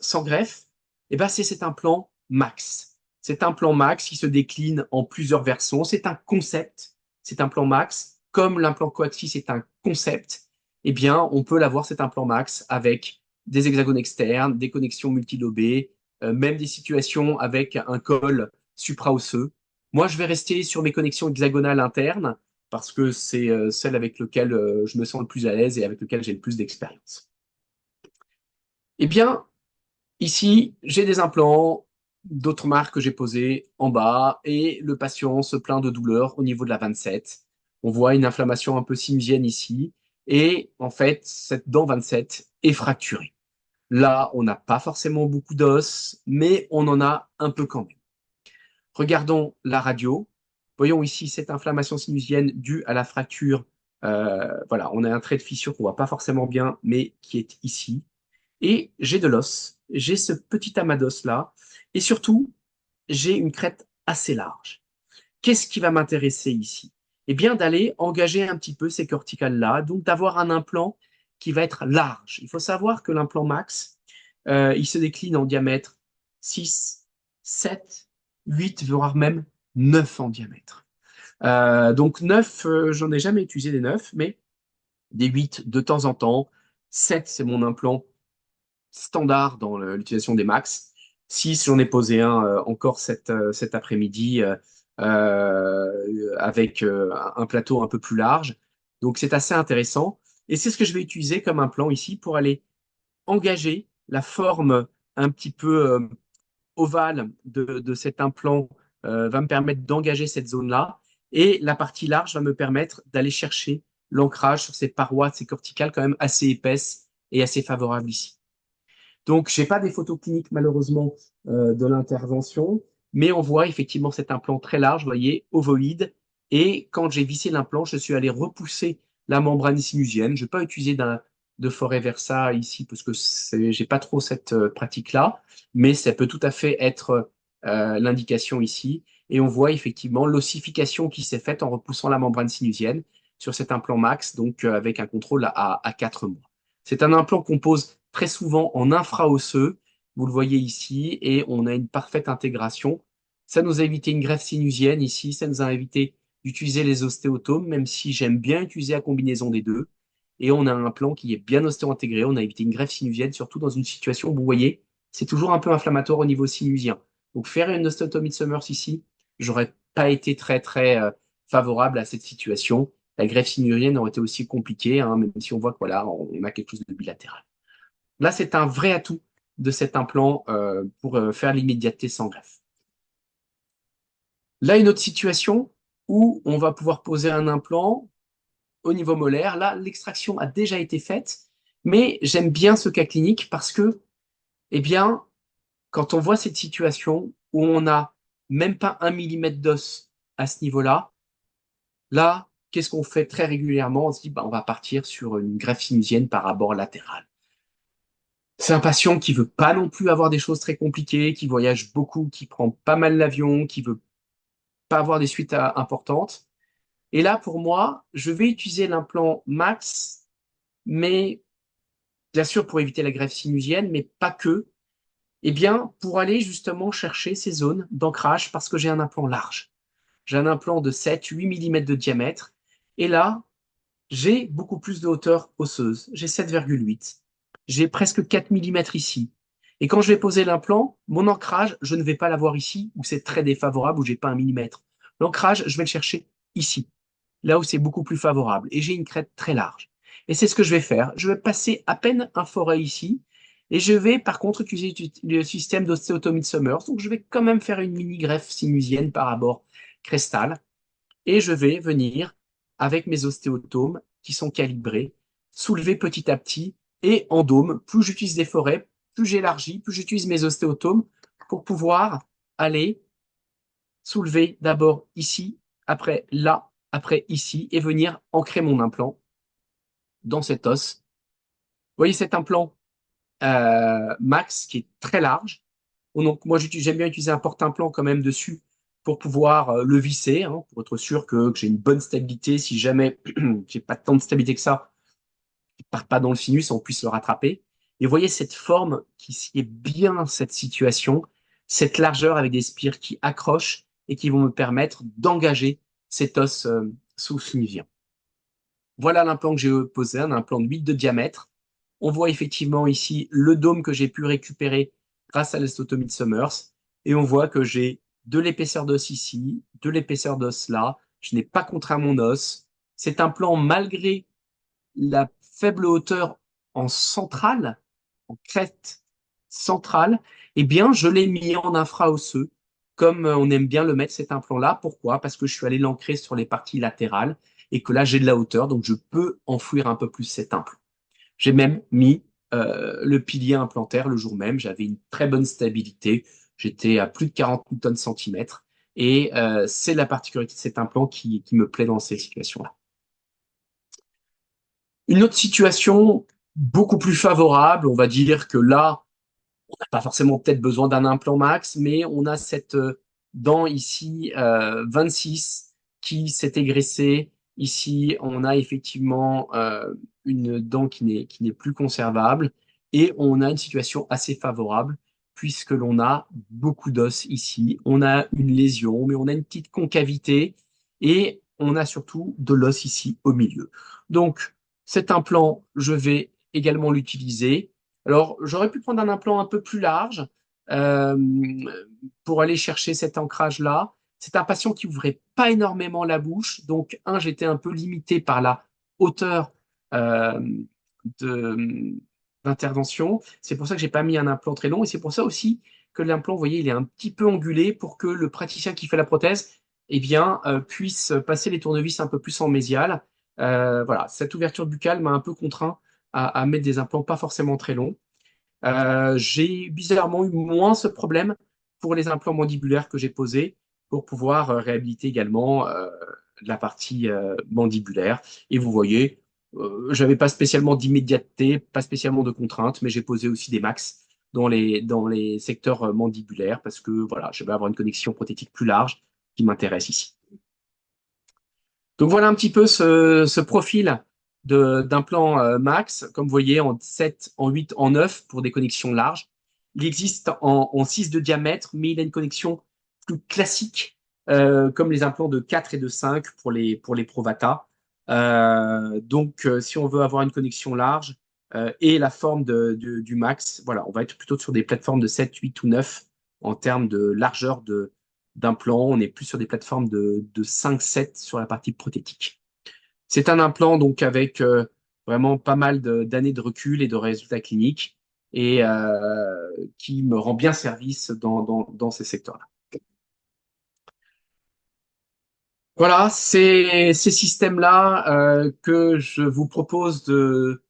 sans greffe, eh ben, c'est cet implant max. Cet implant max qui se décline en plusieurs versions. C'est un concept, cet implant max. Comme l'implant coaxis est un concept, eh bien, on peut l'avoir cet implant max avec des hexagones externes, des connexions multilobées, même des situations avec un col supraosseux. Moi, je vais rester sur mes connexions hexagonales internes parce que c'est celle avec laquelle je me sens le plus à l'aise et avec laquelle j'ai le plus d'expérience. Eh bien, ici, j'ai des implants d'autres marques que j'ai posés en bas et le patient se plaint de douleur au niveau de la 27. On voit une inflammation un peu sinusienne ici et en fait, cette dent 27 est fracturée. Là, on n'a pas forcément beaucoup d'os, mais on en a un peu quand même. Regardons la radio. Voyons ici cette inflammation sinusienne due à la fracture. Voilà, on a un trait de fissure qu'on voit pas forcément bien, mais qui est ici. Et j'ai de l'os, j'ai ce petit amas d'os là, et surtout, j'ai une crête assez large. Qu'est-ce qui va m'intéresser ici? Eh bien, d'aller engager un petit peu ces corticales-là, donc d'avoir un implant qui va être large. Il faut savoir que l'implant max, il se décline en diamètre 6, 7, 8, voire même 9 en diamètre. Donc 9, j'en ai jamais utilisé des 9, mais des 8 de temps en temps. 7, c'est mon implant standard dans l'utilisation des max. 6, j'en ai posé un encore cet après-midi avec un plateau un peu plus large. Donc c'est assez intéressant. Et c'est ce que je vais utiliser comme implant ici pour aller engager la forme un petit peu ovale de cet implant va me permettre d'engager cette zone-là. Et la partie large va me permettre d'aller chercher l'ancrage sur ces parois, ces corticales quand même assez épaisses et assez favorables ici. Donc, j'ai pas des photos cliniques malheureusement de l'intervention, mais on voit effectivement cet implant très large, vous voyez, ovoïde. Et quand j'ai vissé l'implant, je suis allé repousser la membrane sinusienne. Je vais pas utiliser de forêt versa ici parce que j'ai pas trop cette pratique-là, mais ça peut tout à fait être l'indication ici. Et on voit effectivement l'ossification qui s'est faite en repoussant la membrane sinusienne sur cet implant max, donc avec un contrôle à 4 mois. C'est un implant qu'on pose très souvent en infraosseux. Vous le voyez ici, et on a une parfaite intégration. Ça nous a évité une greffe sinusienne ici, ça nous a évité d'utiliser les ostéotomes, même si j'aime bien utiliser la combinaison des deux. Et on a un implant qui est bien ostéo-intégré. On a évité une greffe sinusienne, surtout dans une situation où vous voyez, c'est toujours un peu inflammatoire au niveau sinusien. Donc faire une ostéotomie de Summers ici, j'aurais pas été très favorable à cette situation. La greffe sinusienne aurait été aussi compliquée, hein, même si on voit que voilà, on a quelque chose de bilatéral. Là, c'est un vrai atout de cet implant pour faire l'immédiateté sans greffe. Là, une autre situation où on va pouvoir poser un implant au niveau molaire. Là, l'extraction a déjà été faite, mais j'aime bien ce cas clinique parce que, eh bien, quand on voit cette situation où on n'a même pas 1 mm d'os à ce niveau-là, là, qu'est-ce qu'on fait très régulièrement? On se dit, bah, on va partir sur une greffe sinusienne par abord latéral. C'est un patient qui veut pas non plus avoir des choses très compliquées, qui voyage beaucoup, qui prend pas mal l'avion, qui veut pas avoir des suites importantes. Et là, pour moi, je vais utiliser l'implant Max, mais bien sûr pour éviter la greffe sinusienne, mais pas que. Eh bien, pour aller justement chercher ces zones d'ancrage parce que j'ai un implant large. J'ai un implant de 7-8 mm de diamètre. Et là, j'ai beaucoup plus de hauteur osseuse. J'ai 7,8. J'ai presque 4 mm ici. Et quand je vais poser l'implant, mon ancrage, je ne vais pas l'avoir ici, où c'est très défavorable, où j'ai pas 1 mm. L'ancrage, je vais le chercher ici, là où c'est beaucoup plus favorable. Et j'ai une crête très large. Et c'est ce que je vais faire. Je vais passer à peine un forêt ici. Et je vais par contre utiliser le système d'ostéotomie de Summers. Donc je vais quand même faire une mini greffe sinusienne par abord crestal. Et je vais venir, avec mes ostéotomes qui sont calibrés, soulever petit à petit et en dôme. Plus j'utilise des forêts, plus j'élargis, plus j'utilise mes ostéotomes pour pouvoir aller soulever d'abord ici, après là, après ici, et venir ancrer mon implant dans cet os. Vous voyez cet implant max qui est très large. Donc moi j'aime bien utiliser un porte-implant quand même dessus pour pouvoir le visser, hein, pour être sûr que j'ai une bonne stabilité. Si jamais j'ai pas tant de stabilité que ça, qu'il ne parte pas dans le sinus, on puisse le rattraper. Et vous voyez cette forme qui sied bien cette situation, cette largeur avec des spires qui accrochent et qui vont me permettre d'engager cet os sous-sinusien. Voilà l'implant que j'ai posé, un implant de 8 de diamètre. On voit effectivement ici le dôme que j'ai pu récupérer grâce à l'estotomie de Summers. Et on voit que j'ai de l'épaisseur d'os ici, de l'épaisseur d'os là. Je n'ai pas contraint mon os. Cet implant, malgré la faible hauteur en centrale, en crête centrale, eh bien, je l'ai mis en infraosseux, comme on aime bien le mettre, cet implant-là. Pourquoi? Parce que je suis allé l'ancrer sur les parties latérales et que là, j'ai de la hauteur, donc je peux enfouir un peu plus cet implant. J'ai même mis le pilier implantaire le jour même. J'avais une très bonne stabilité. J'étais à plus de 40 newtons centimètres. Et c'est la particularité de cet implant qui me plaît dans ces situations-là. Une autre situation beaucoup plus favorable, on va dire que là, on n'a pas forcément peut-être besoin d'un implant max, mais on a cette dent ici 26 qui s'est égressée. Ici, on a effectivement une dent qui n'est plus conservable et on a une situation assez favorable puisque l'on a beaucoup d'os ici. On a une lésion, mais on a une petite concavité et on a surtout de l'os ici au milieu. Donc, cet implant, je vais également l'utiliser. Alors, j'aurais pu prendre un implant un peu plus large euh, pour aller chercher cet ancrage-là. C'est un patient qui ouvrait pas énormément la bouche, donc j'étais un peu limité par la hauteur euh, de d'intervention. C'est pour ça que j'ai pas mis un implant très long, et c'est pour ça aussi que l'implant, vous voyez, il est un petit peu angulé pour que le praticien qui fait la prothèse, eh bien, puisse passer les tournevis un peu plus en mésial. Voilà, cette ouverture buccale m'a un peu contraint à mettre des implants pas forcément très longs. J'ai bizarrement eu moins ce problème pour les implants mandibulaires que j'ai posés pour pouvoir réhabiliter également la partie mandibulaire. Et vous voyez, j'avais pas spécialement d'immédiateté, pas spécialement de contraintes, mais j'ai posé aussi des max dans les secteurs mandibulaires parce que voilà, je vais avoir une connexion prothétique plus large qui m'intéresse ici. Donc voilà un petit peu ce profil d'implant max, comme vous voyez, en 7, en 8, en 9 pour des connexions larges. Il existe en 6 de diamètre, mais il a une connexion plus classique, comme les implants de 4 et de 5 pour les Provata. Donc, si on veut avoir une connexion large et la forme du max, voilà, on va être plutôt sur des plateformes de 7, 8 ou 9 en termes de largeur d'implant. On est plus sur des plateformes de 5-7 sur la partie prothétique. C'est un implant donc avec vraiment pas mal d'années de recul et de résultats cliniques et qui me rend bien service dans ces secteurs-là. Voilà, c'est ces systèmes-là que je vous propose de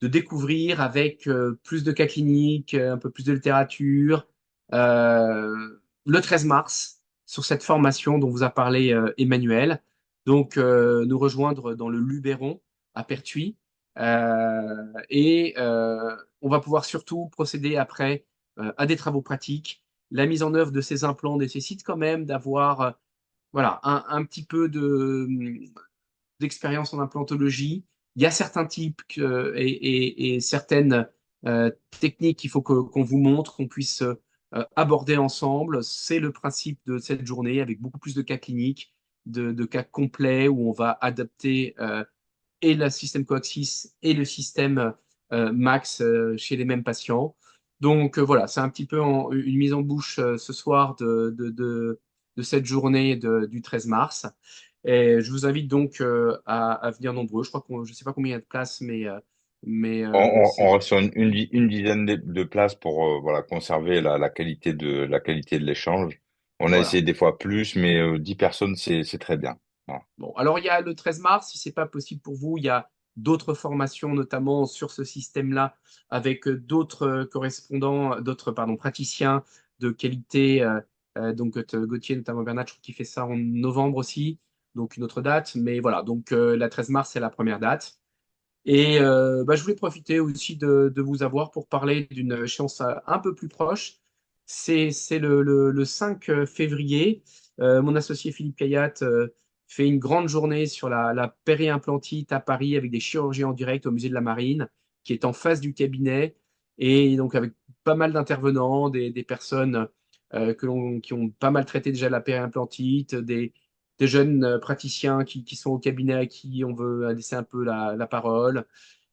découvrir avec plus de cas cliniques, un peu plus de littérature, le 13 mars, sur cette formation dont vous a parlé Emmanuel. Donc, nous rejoindre dans le Luberon à Pertuis. Et on va pouvoir surtout procéder après à des travaux pratiques. La mise en œuvre de ces implants nécessite quand même d'avoir voilà, un petit peu d'expérience en implantologie. Il y a certains types et certaines techniques qu'il faut qu'on vous montre, qu'on puisse aborder ensemble. C'est le principe de cette journée avec beaucoup plus de cas cliniques, de cas complets où on va adapter et le système coaxis et le système max chez les mêmes patients. Donc voilà, c'est un petit peu une mise en bouche ce soir de cette journée du 13 mars. Et je vous invite donc à venir nombreux. Je crois je ne sais pas combien il y a de places, mais On c'est reste sur une dizaine de places pour voilà, conserver la qualité de l'échange. On a voilà. essayé des fois plus, mais 10 personnes, c'est très bien. Voilà. Bon, alors il y a le 13 mars, si c'est pas possible pour vous, il y a d'autres formations, notamment sur ce système-là, avec d'autres correspondants, d'autres pardon, praticiens de qualité. Donc Gauthier, notamment Bernard, je crois qu'il fait ça en novembre aussi, donc une autre date. Mais voilà, donc la 13 mars, c'est la première date. Et je voulais profiter aussi de vous avoir pour parler d'une échéance un peu plus proche. C'est le 5 février. Mon associé Philippe Cayat fait une grande journée sur la périimplantite à Paris avec des chirurgiens en direct au musée de la Marine, qui est en face du cabinet. Et donc avec pas mal d'intervenants, des personnes qui ont pas mal traité déjà la périimplantite, des jeunes praticiens qui sont au cabinet à qui on veut laisser un peu la parole.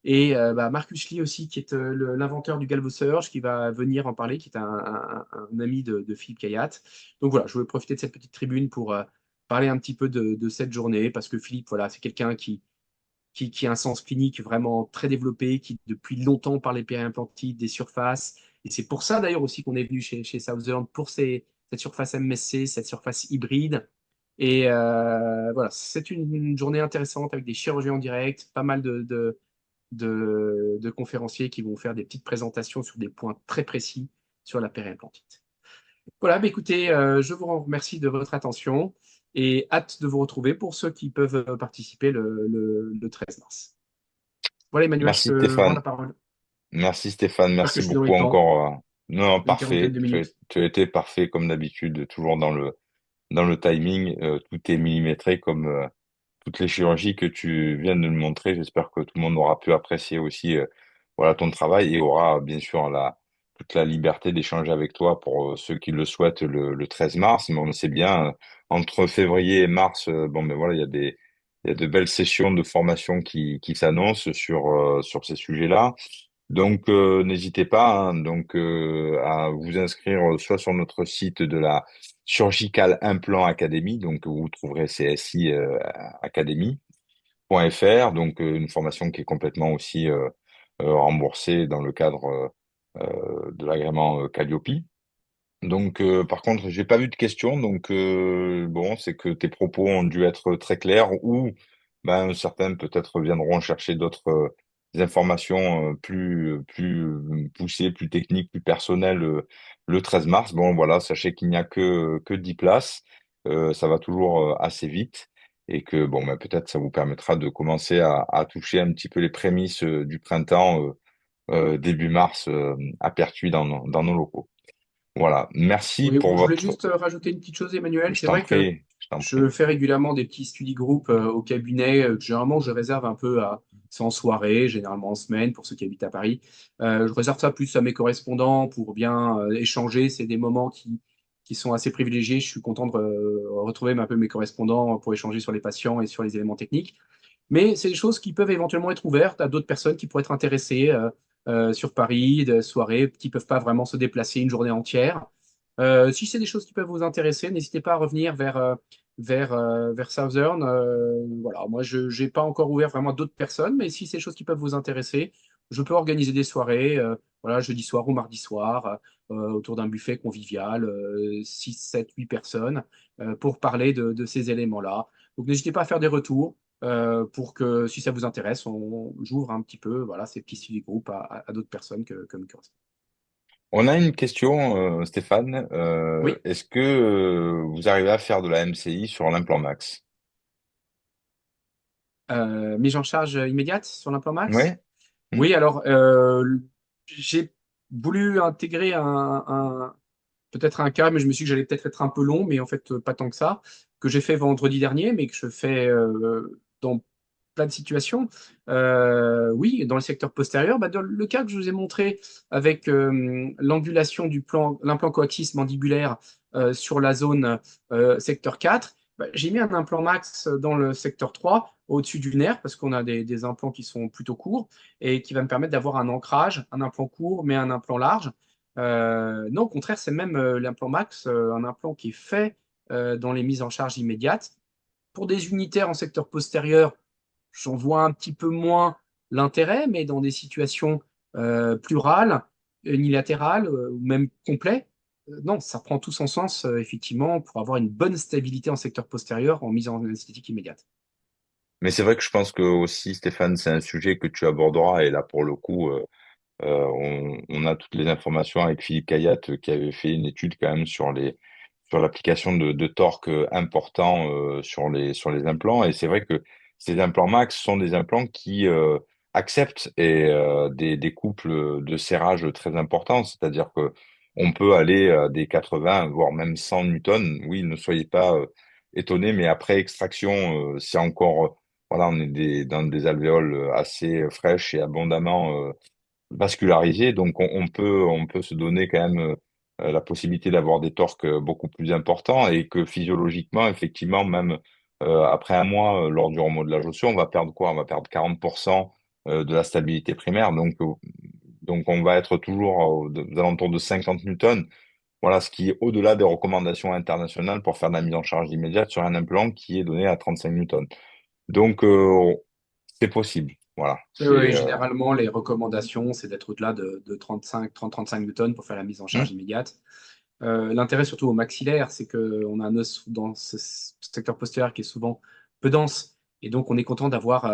Et Marcus Lee aussi, qui est l'inventeur du Galvo Surge, qui va venir en parler, qui est un ami de Philippe Cayat. Donc voilà, je voulais profiter de cette petite tribune pour parler un petit peu de cette journée, parce que Philippe, voilà, c'est quelqu'un qui a un sens clinique vraiment très développé, qui depuis longtemps parle des périimplantites, des surfaces. Et c'est pour ça d'ailleurs aussi qu'on est venu chez Southern pour cette surface MSC, cette surface hybride. Et voilà, c'est une journée intéressante avec des chirurgiens en direct, pas mal de conférenciers qui vont faire des petites présentations sur des points très précis sur la périimplantite. Voilà, écoutez, je vous remercie de votre attention et hâte de vous retrouver pour ceux qui peuvent participer le 13 mars. Voilà, Emmanuel, je Merci te rends Stéphane. la parole. Merci Stéphane. J'espère que Merci je suis dans les beaucoup temps, encore. Non, une quarantaine parfait. de minutes. Tu as été parfait comme d'habitude, toujours dans le timing. Tout est millimétré comme toutes les chirurgies que tu viens de nous montrer. J'espère que tout le monde aura pu apprécier aussi voilà, ton travail et aura bien sûr toute la liberté d'échanger avec toi pour ceux qui le souhaitent le 13 mars. Mais on sait bien, entre février et mars, bon, mais voilà, il y a de belles sessions de formation qui s'annoncent sur ces sujets-là. Donc, n'hésitez pas à vous inscrire soit sur notre site de la Surgical Implant Academy, donc vous trouverez CSI Academy.fr, donc une formation qui est complètement aussi remboursée dans le cadre de l'agrément Calliope. Donc, par contre, j'ai pas vu de questions, donc bon, c'est que tes propos ont dû être très clairs ou ben certains peut-être viendront chercher d'autres informations plus poussées, plus techniques, plus personnelles le 13 mars. Bon, voilà, sachez qu'il n'y a que 10 places, ça va toujours assez vite et que bon, ben peut-être ça vous permettra de commencer à toucher un petit peu les prémices du printemps début mars à Pertuis dans nos locaux. Voilà. Merci Oui, pour je voulais votre. juste rajouter une petite chose, Emmanuel. Je C'est t'en vrai que prie, je t'en je prie. fais régulièrement des petits study group au cabinet. Généralement, je réserve un peu à, c'est en soirée, généralement en semaine, pour ceux qui habitent à Paris. Je réserve ça plus à mes correspondants pour bien échanger. C'est des moments qui sont assez privilégiés. Je suis content de retrouver un peu mes correspondants pour échanger sur les patients et sur les éléments techniques. Mais c'est des choses qui peuvent éventuellement être ouvertes à d'autres personnes qui pourraient être intéressées sur Paris, de soirées, qui ne peuvent pas vraiment se déplacer une journée entière. Si c'est des choses qui peuvent vous intéresser, n'hésitez pas à revenir vers Southern. Voilà, moi, je n'ai pas encore ouvert vraiment à d'autres personnes, mais si c'est des choses qui peuvent vous intéresser, je peux organiser des soirées, voilà, jeudi soir ou mardi soir, autour d'un buffet convivial, 6, 7, 8 personnes, pour parler de ces éléments-là. Donc n'hésitez pas à faire des retours pour que, si ça vous intéresse, j'ouvre un petit peu voilà, ces petits study group à d'autres personnes comme correspondent. On a une question, Stéphane. Oui, Est-ce que vous arrivez à faire de la MCI sur l'implant Max? mise en charge immédiate sur l'implant Oui? Max. Hmm. Oui, alors j'ai voulu intégrer peut-être un cas, mais je me suis dit que j'allais peut-être être un peu long, mais en fait pas tant que ça, que j'ai fait vendredi dernier, mais que je fais dans plein de situations. Oui, dans le secteur postérieur, dans le cas que je vous ai montré avec l'angulation l'implant coaxis mandibulaire sur la zone secteur 4, j'ai mis un implant max dans le secteur 3, au-dessus du nerf, parce qu'on a des implants qui sont plutôt courts et qui va me permettre d'avoir un ancrage, un implant court, mais un implant large. Non, au contraire, c'est même l'implant max, un implant qui est fait dans les mises en charge immédiates. Pour des unitaires en secteur postérieur, j'en vois un petit peu moins l'intérêt, mais dans des situations plurales, unilatérales ou même complets, non, ça prend tout son sens, effectivement, pour avoir une bonne stabilité en secteur postérieur en mise en esthétique immédiate. Mais c'est vrai que je pense que aussi, Stéphane, c'est un sujet que tu aborderas. Et là, pour le coup, on a toutes les informations avec Philippe Kayat qui avait fait une étude quand même sur l'application de torque important sur les implants. Et c'est vrai que ces implants Max sont des implants qui acceptent des couples de serrage très importants. C'est-à-dire que on peut aller à des 80, voire même 100 newtons. Oui, ne soyez pas étonnés, mais après extraction, c'est encore, voilà, on est dans des alvéoles assez fraîches et abondamment vascularisé, donc on peut se donner quand même la possibilité d'avoir des torques beaucoup plus importants et que physiologiquement, effectivement, même après un mois, lors du remodelage osseux, on va perdre quoi? On va perdre 40% de la stabilité primaire, donc on va être toujours aux alentours de 50 newtons. Voilà, ce qui est au-delà des recommandations internationales pour faire de la mise en charge immédiate sur un implant qui est donné à 35 newtons. Donc, c'est possible. Voilà, Oui, c'est oui, généralement, les recommandations, c'est d'être au-delà de 30-35 newtons pour faire la mise en charge hmm, immédiate. L'intérêt surtout au maxillaire, c'est qu'on a un os dans ce secteur postérieur qui est souvent peu dense. Et donc, on est content d'avoir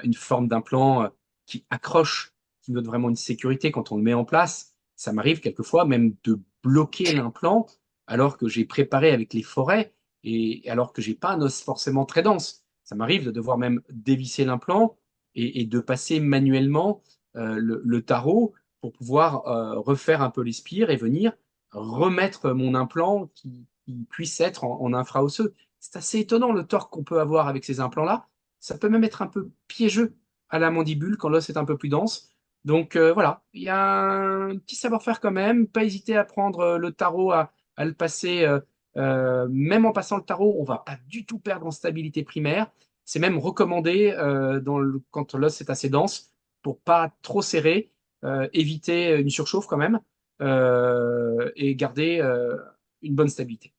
une forme d'implant qui accroche, qui donne vraiment une sécurité quand on le met en place. Ça m'arrive quelquefois même de bloquer l'implant alors que j'ai préparé avec les forêts et alors que j'ai pas un os forcément très dense. Ça m'arrive de devoir même dévisser l'implant et de passer manuellement le tarot pour pouvoir refaire un peu les spires et venir remettre mon implant qui puisse être en infraosseux. C'est assez étonnant le torque qu'on peut avoir avec ces implants-là. Ça peut même être un peu piégeux à la mandibule quand l'os est un peu plus dense. Donc voilà, il y a un petit savoir-faire quand même. Pas hésiter à prendre le tarot, à le passer. Même en passant le tarot, on va pas du tout perdre en stabilité primaire. C'est même recommandé quand l'os est assez dense pour pas trop serrer, éviter une surchauffe quand même et garder une bonne stabilité.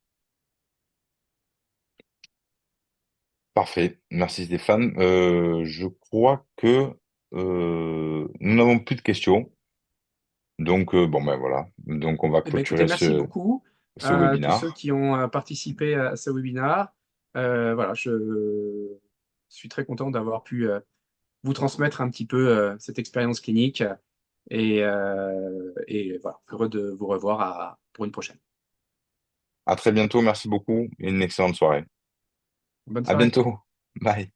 parfait. Merci Stéphane. Je crois que nous n'avons plus de questions. Donc, bon, ben voilà. Donc, on va Eh ben, écoutez, clôturer merci beaucoup ce à tous ceux webinaire. qui ont participé à ce webinaire. Voilà, je suis très content d'avoir pu vous transmettre un petit peu cette expérience clinique et voilà, heureux de vous revoir pour une prochaine. À très bientôt. Merci beaucoup et une excellente soirée. Bonne À soirée. bientôt. Bye.